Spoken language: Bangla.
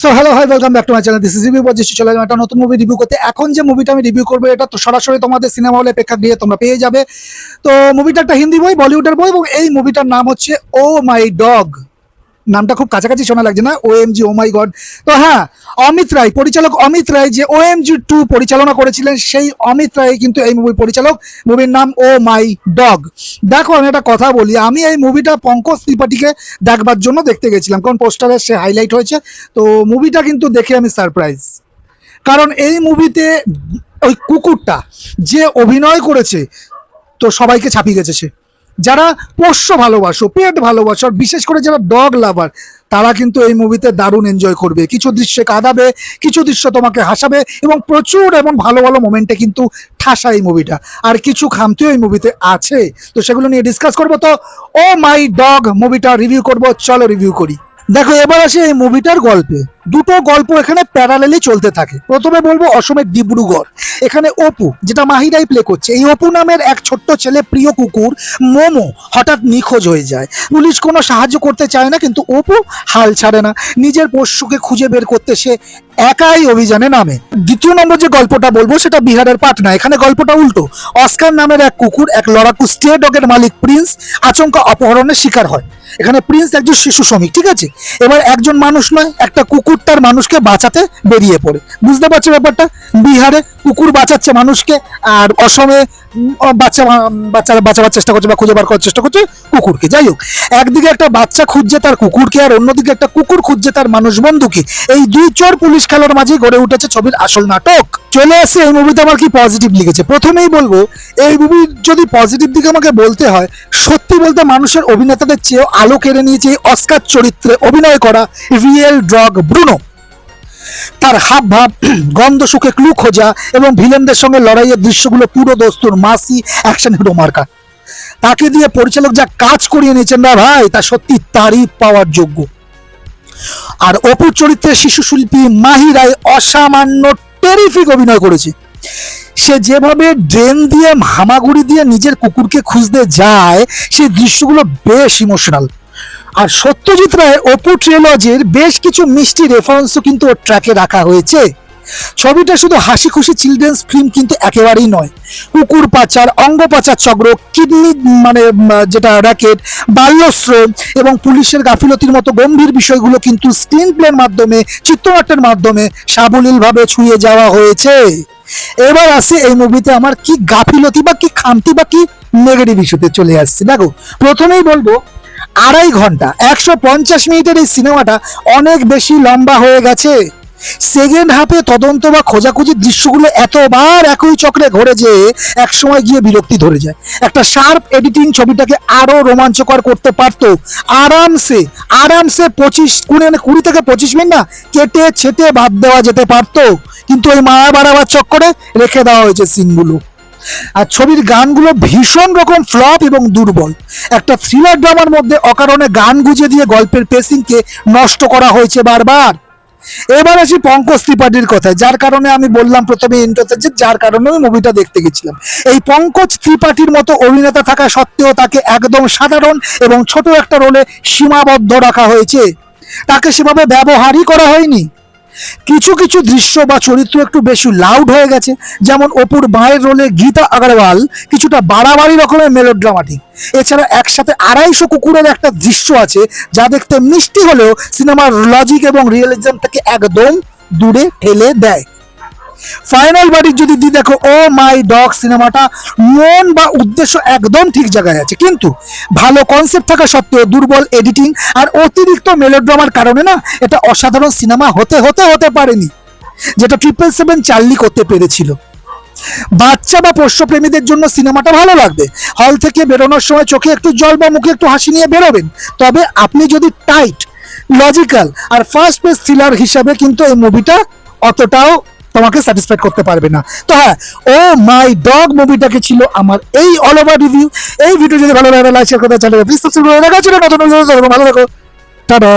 So hello hi welcome back to my channel. This is review position. চলে গেলাম একটা নতুন মুভি রিভিউ করতে। এখন যে মুভিটা আমি রিভিউ করবো এটা তো সরাসরি তোমাদের সিনেমা হলে প্রেক্ষাগৃহে তোমরা পেয়ে যাবে। তো মুভিটা একটা হিন্দি বই, বলিউডের বই, এবং এই মুভিটার নাম হচ্ছে ও মাই ডগ। নামটা খুব কাছাকাছি শোনা লাগছে না? OMG, ও মাই গড। তো হ্যাঁ, অমিত রায়, পরিচালক অমিত রায়, যে OMG 2 পরিচালনা করেছিলেন, সেই অমিত রায় কিন্তু এই মুভির পরিচালক। মুভির নাম ও মাই ডগ। দেখো, আমি একটা কথা বলি, আমি এই মুভিটা পঙ্কজ ত্রিপাঠীকে দেখবার জন্য দেখতে গেছিলাম, কারণ পোস্টারে সে হাইলাইট হয়েছে। তো মুভিটা কিন্তু দেখে আমি সারপ্রাইজ, কারণ এই মুভিতে ওই কুকুরটা যে অভিনয় করেছে, তো সবাইকে ছাপিয়ে গেছে সে। যারা পোষ্য ভালোবাসো, পেট ভালোবাসো, আর বিশেষ করে যারা ডগ লাভার, তারা কিন্তু এই মুভিতে দারুণ এনজয় করবে। কিছু দৃশ্যে কাঁদাবে, কিছু দৃশ্য তোমাকে হাসাবে, এবং প্রচুর এবং ভালো ভালো মোমেন্টে কিন্তু ঠাসা এই মুভিটা। আর কিছু খামতিও এই মুভিতে আছে, তো সেগুলো নিয়ে ডিসকাস করবো। তো ও মাই ডগ মুভিটা রিভিউ করবো, চলো রিভিউ করি। দেখো, এবার আসি এই মুভিটার গল্পে। দুটো গল্প এখানে প্যারালেলি চলতে থাকে। প্রথমে বলবো অসমের ডিব্রুগড়। এখানে অপু, যেটা মাহিরাই প্লে করছে, এই অপু নামের এক ছোট্ট ছেলে, প্রিয় কুকুর মোমো, হঠাৎ নিখোঁজ হয়ে যায়। পুলিশ কোনো সাহায্য করতে চায় না, কিন্তু অপু হাল ছাড়ে না। নিজের পোষ্যকে খুঁজে বের করতে সে একাই অভিযানে নামে। দ্বিতীয় নম্বর যে গল্পটা বলবো সেটা বিহারের পাটনা। এখানে গল্পটা উল্টো। অস্কার নামের এক কুকুর, এক লড়াকু স্টে ডগের মালিক প্রিন্স আচমকা অপহরণের শিকার হয়। এখানে প্রিন্স একজন শিশু শ্রমিক, ঠিক আছে? এবার একজন মানুষ নয়, একটা কুকুর তার মানুষকে বাঁচাতে বেরিয়ে পড়ে। বুঝতে পারছো ব্যাপারটা? বিহারে কুকুর বাঁচাচ্ছে মানুষকে, আর অসমে বাচ্চারা বাঁচাবার চেষ্টা করছে বা খুঁজে বার করার চেষ্টা করছে কুকুরকে। যাই হোক, একদিকে একটা বাচ্চা খুঁজছে তার কুকুরকে, আর অন্যদিকে একটা কুকুর খুঁজছে তার মানুষ বন্ধুকে। এই দুই চোর পুলিশ খেলার মাঝে গড়ে উঠেছে ছবির আসল নাটক। চলে আসছে এই মুভিতে আমার কি পজিটিভ লিখেছে। প্রথমেই বলবো, এই মুভির যদি পজিটিভ দিকে আমাকে বলতে হয়, সত্যি বলতে মানুষের অভিনেতাদের চেয়েও আলো কেড়ে নিয়েছে এই অস্কার চরিত্রে অভিনয় করা রিয়েল ডগ ব্রুনো। তার হাব ভাব, গন্ধ সুখে ক্লু খোঁজা এবং ভিলেনদের সঙ্গে লড়াইয়ের দৃশ্যগুলো পুরো দস্তুর মাসি অ্যাকশন হিরো মার্কা। তাকে দিয়ে পরিচালক যা কাজ করিয়ে নিয়েছেন না ভাই, তা সত্যি তারিফ পাওয়ার যোগ্য। আর অপুর চরিত্রে শিশু শিল্পী মাহি রায় অসামান্য টেরিফিক অভিনয় করেছে। সে যেভাবে ড্রেন দিয়ে হামাগুড়ি দিয়ে নিজের কুকুরকে খুঁজতে যায়, সেই দৃশ্যগুলো বেশ ইমোশনাল। আর সত্যজিৎ রায়ের অপু ট্রিলজির বেশ কিছু মিষ্টি রেফারেন্সও কিন্তু ওর ট্র্যাকে রাখা হয়েছে। ছবিটা শুধু হাসি খুশি চিলড্রেন্স ফিল্ম কিন্তু একেবারেই নয়। কুকুর পাচার, অঙ্গ পাচার চক্র, কিডনি যেটা র্যাকেট, বাল্যশ্রম এবং পুলিশের গাফিলতির মতো গম্ভীর বিষয়গুলো কিন্তু স্ক্রিন প্লের মাধ্যমে, চিত্রনাট্যের মাধ্যমে সাবলীলভাবে ছুঁয়ে যাওয়া হয়েছে। এবার আসে এই মুভিতে আমার কি গাফিলতি বা কি খামতি বা কি নেগেটিভ ইস্যুতে চলে আসছে। দেখো, প্রথমেই বলবো, 2.5 ঘন্টা 150 মিনিটের এই সিনেমাটা অনেক বেশি লম্বা হয়ে গেছে। সেকেন্ড হাফে তদন্ত বা খোঁজাখুঁজির দৃশ্যগুলো এতবার একই চক্রে ঘোরে যে এক সময় গিয়ে বিরক্তি ধরে যায়। একটা শার্প এডিটিং ছবিটাকে আরো রোমাঞ্চকর করতে পারতো। আরামসে আরামসে 20 থেকে 25 মিনিট না কেটে ছেটে বাদ দেওয়া যেতে পারতো, কিন্তু ওই মায়া বাড়াবার চক্করে রেখে দেওয়া হয়েছে সিনগুলো। আর ছবির গানগুলো ভীষণ রকম ফ্লপ এবং দুর্বল। একটা থ্রিলার ড্রামার মধ্যে অকারণে গান গুঁজে দিয়ে গল্পের পেসিংকে নষ্ট করা হয়েছে বারবার। এবার আসি পঙ্কজ ত্রিপাঠীর কথায়, যার কারণে আমি বললাম প্রথমে ইন্ট্রোতে যে যার কারণে আমি মুভিটা দেখতে গেছিলাম। এই পঙ্কজ ত্রিপাঠীর মতো অভিনেতা থাকা সত্ত্বেও তাকে একদম সাধারণ এবং ছোট একটা রোলে সীমাবদ্ধ রাখা হয়েছে। তাকে সেভাবে ব্যবহারই করা হয়নি। কিছু কিছু দৃশ্য বা চরিত্র একটু বেশি লাউড হয়ে গেছে, যেমন অপুর মায়ের রোলে গীতা আগরওয়াল কিছুটা বাড়াবাড়ি রকমের মেলোড্রামাটিক। এছাড়া একসাথে 250 কুকুরের একটা দৃশ্য আছে যা দেখতে মিষ্টি হলেও সিনেমার লজিক এবং রিয়েলিজম থেকে একদম দূরে ঠেলে দেয়। ফাইনাল বাড়ির যদি দেখো, ও মাই ডগ সিনেমাটা মন বা উদ্দেশ্য একদম ঠিক জায়গায় আছে, কিন্তু ভালো কনসেপ্ট থাকা সত্ত্বেও দুর্বল এডিটিং আর অতিরিক্ত মেলোড্রামার কারণে না এটা অসাধারণ সিনেমা হতে পারেনি, যেটা 777 চার্লি করতে পেরেছিল। বাচ্চা বা পোষ্যপ্রেমীদের জন্য সিনেমাটা ভালো লাগবে। হল থেকে বেরোনোর সময় চোখে একটু জল বা মুখে একটু হাসি নিয়ে বেরোবেন। তবে আপনি যদি টাইট, লজিক্যাল আর ফাস্ট পেস থ্রিলার হিসাবে কিন্তু এই মুভিটা অতটাও তোমাকে স্যাটিসফাইড করতে পারবে না। তো হ্যাঁ, ও মাই ডগ মুভিটাকে ছিল আমার এই অল ওভার রিভিউ। এই ভিডিও যদি ভালো লাগে লাইক শেয়ার করতে চাইলে প্লিজ সাবস্ক্রাইব করে রাখা ছিল। নতুন ভালো থাকো, টাটা।